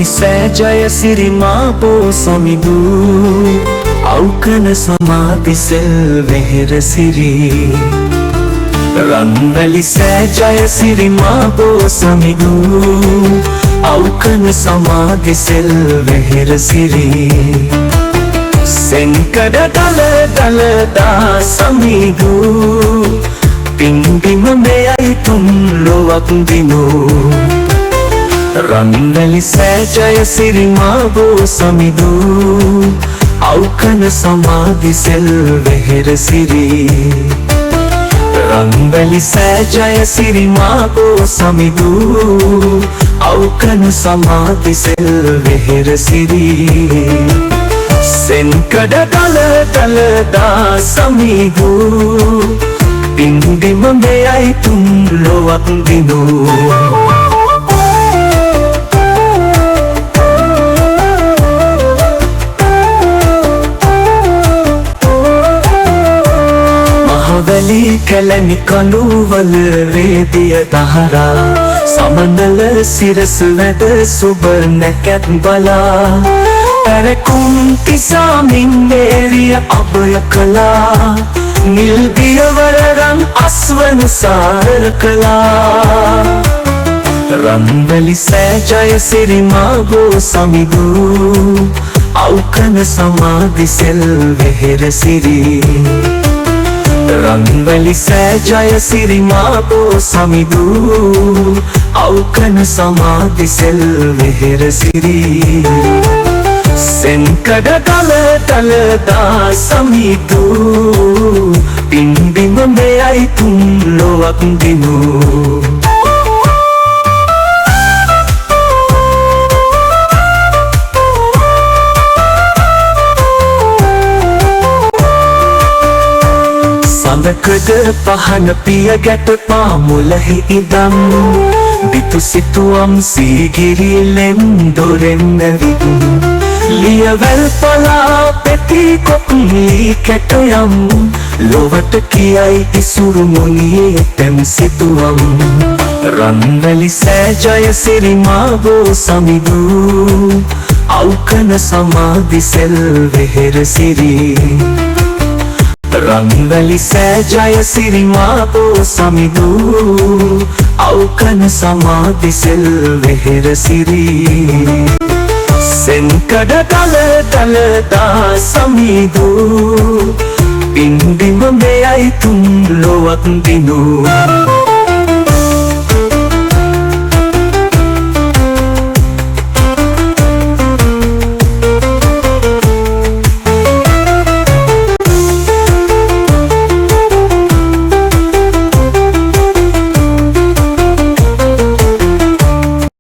සෑ ජයසිරි මාපෝ සමිදු අවකන සමාධි සෙල් වෙහෙර සිරි රන්වැලි සෑ ජයසිරි මාපෝ සමිදු අවකන සමාධි සෙල් වෙහෙර සිරි සෙන්කඩ දල දලදා සමිදු පින්බිම මෙයයි තුන් ලොවක් දිනු රන්වැලි සෑ ජයසිරි මාපෝ සමිදු අවකන සමාධි සෙල් වෙහෙර සිරි රන්වැලි සෑ ජයසිරි මාපෝ සමිදු අවකන සමාධි සෙල් වෙහෙර සිරි සෙන්කඩ දල දලදා සමිදු පින්බිම මෙයයි තුන් ලොවක් දිනු මහවැලි කැලණි කඳුවල රේදිය දහරා සමනල සිරස වැද සුබ නැකත් බලා පැරකුම් තිසාමින් වේරිය අභය කළා නිල් දියවරරන් අස්වනු සාර කළා රන්වැලි සෑ ජයසිරි මාපෝ සමිදු අවකන සමාධි සෙල් වෙහෙර සිරි රන්වැලි සෑ ජයසිරි මාපෝ සමිදු අවකන සමාධි සෙල් වෙහෙර සිරි සෙන්කඩ දල දලදා සමිදු පින්බිම මෙයයි තුන් ලොවක් දිනු සඳකඩ පහන පිය ගැට පාමුලහි ඉදම් බිතු සිතුවම් සීගිරිලෙන් දොරෙන් නැවිදුම් ලියවැල් පලා පෙති කොක්ලී කැටයම් ලොවට කියයි ඉසුරු මුනියේ තැම් සිතුවම් රන්වැලි සෑ ජයසිරි මාපෝ සමිදු අවකන සමාධි සෙල් වෙහෙර සිරි රන්වැලි සෑ ජයසිරි මාපෝ සමිදු අවකන සමාධි සෙල් වෙහෙර සිරි සෙන්කඩ දල දලදා සමිදු පින්බිම මෙයයි තුන් ලොවක් දිනු